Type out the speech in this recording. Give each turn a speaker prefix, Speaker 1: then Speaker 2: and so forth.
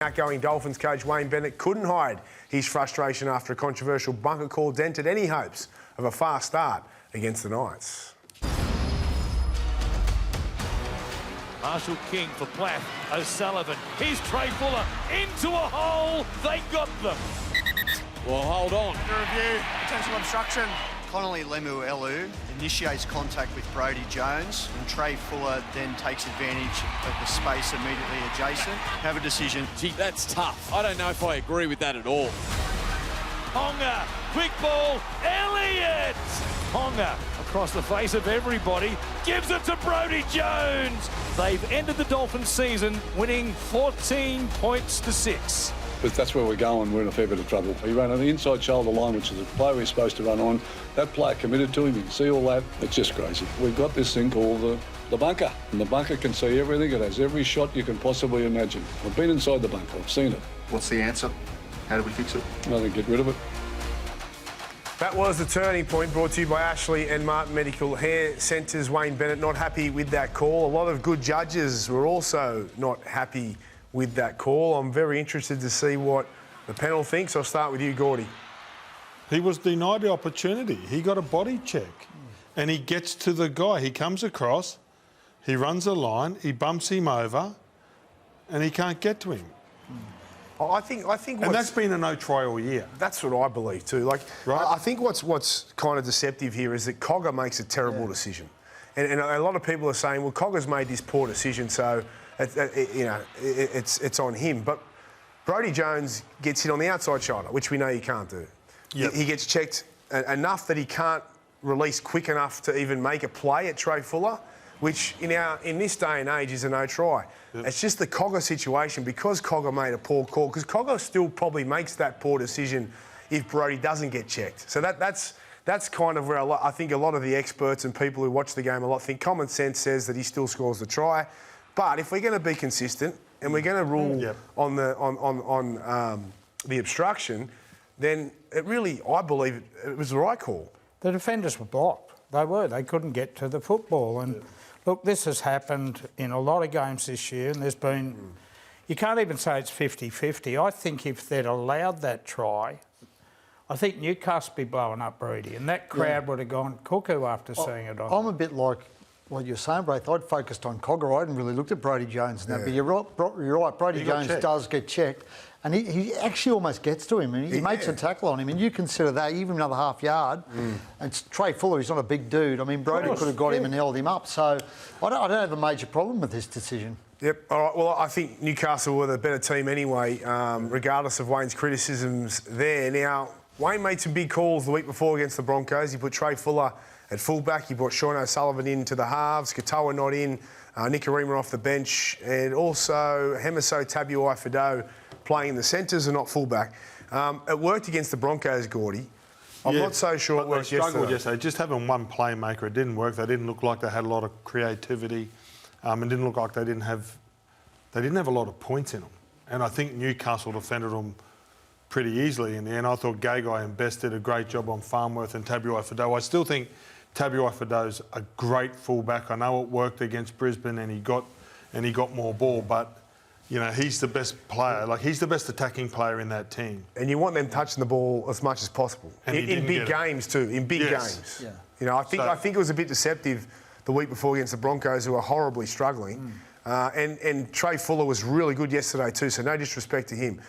Speaker 1: Outgoing Dolphins coach Wayne Bennett couldn't hide his frustration after a controversial bunker call dented any hopes of a fast start against the Knights.
Speaker 2: Marshall King for Platt. O'Sullivan. Here's Trey Fuller into a hole. They got them.
Speaker 3: Well, hold on.
Speaker 4: Review, potential obstruction. Connolly Lemuelu initiates contact with Brodie Jones, and Trey Fuller then takes advantage of the space immediately adjacent. Have a decision.
Speaker 3: Gee, that's tough. I don't know if I agree with that at all.
Speaker 2: Ponga, quick ball, Elliott! Ponga, across the face of everybody, gives it to Brodie Jones. They've ended the Dolphins season winning 14 points to 6.
Speaker 5: But that's where we're going. We're in a fair bit of trouble. He ran on the inside shoulder line, which is the player he's supposed to run on. That player committed to him. You can see all that. It's just crazy. We've got this thing called the bunker. And the bunker can see everything. It has every shot you can possibly imagine. I've been inside the bunker. I've seen it.
Speaker 6: What's the answer? How do we fix it?
Speaker 5: I think get rid of it.
Speaker 1: That was the turning point, brought to you by Ashley and Martin Medical Hair Centres. Wayne Bennett not happy with that call. A lot of good judges were also not happy with that call. I'm very interested to see what the panel thinks. I'll start with you, Gordy.
Speaker 7: He was denied the opportunity. He got a body check and he gets to the guy. He comes across, he runs a line, he bumps him over and he can't get to him.
Speaker 1: I think
Speaker 7: and that's been a no try all year.
Speaker 1: That's what I believe too. Like,
Speaker 7: right?
Speaker 1: I think what's kind of deceptive here is that Cogger makes a terrible decision. And a lot of people are saying, well, Cogger's made this poor decision, so it's on him. But Brodie Jones gets hit on the outside shoulder, which we know you can't do.
Speaker 7: Yep.
Speaker 1: He gets checked enough that he can't release quick enough to even make a play at Trey Fuller, which in this day and age is a no try. Yep. It's just the Cogger situation, because Cogger made a poor call, because Cogger still probably makes that poor decision if Brodie doesn't get checked. So that's kind of where I think a lot of the experts and people who watch the game a lot think common sense says that he still scores the try. But if we're going to be consistent and we're going to rule on the obstruction, then it really, I believe, it was the right call.
Speaker 8: The defenders were blocked. They were. They couldn't get to the football. And look, this has happened in a lot of games this year, and there's been... You can't even say it's 50-50. I think if they'd allowed that try, I think Newcastle would be blowing up Brodie, and that crowd would have gone cuckoo after seeing it on.
Speaker 9: I'm a bit like what you're saying, Braith. I'd focused on Cogger. I hadn't really looked at Brodie Jones now, but you're right. Brodie Jones does get checked, and he actually almost gets to him, and he makes a tackle on him, and you consider that even another half yard. And Trey Fuller, he's not a big dude. I mean, Brodie could have got him and held him up. So I don't have a major problem with this decision.
Speaker 1: Yep. All right. Well, I think Newcastle were the better team anyway, regardless of Wayne's criticisms there. Now, Wayne made some big calls the week before against the Broncos. He put Trey Fuller at fullback. He brought Sean O'Sullivan into the halves. Katoa not in. Nikorima off the bench. And also Hemiso Tabuai-Fidow playing in the centres and not fullback. It worked against the Broncos, Gordy. I'm not so sure it worked yesterday. They struggled yesterday.
Speaker 7: Just having one playmaker, it didn't work. They didn't look like they had a lot of creativity. It didn't look like they didn't have a lot of points in them. And I think Newcastle defended them pretty easily in the end. I thought Gagai and Best did a great job on Farnworth and Tabuai-Fidow. I still think Tabuai-Fidow's a great fullback. I know it worked against Brisbane and he got more ball, but you know, he's the best player. Like, he's the best attacking player in that team.
Speaker 1: And you want them touching the ball as much as possible.
Speaker 7: And
Speaker 1: in big games too. In big games.
Speaker 9: Yeah.
Speaker 1: You know, I think it was a bit deceptive the week before against the Broncos, who are horribly struggling. And Trey Fuller was really good yesterday too, so no disrespect to him.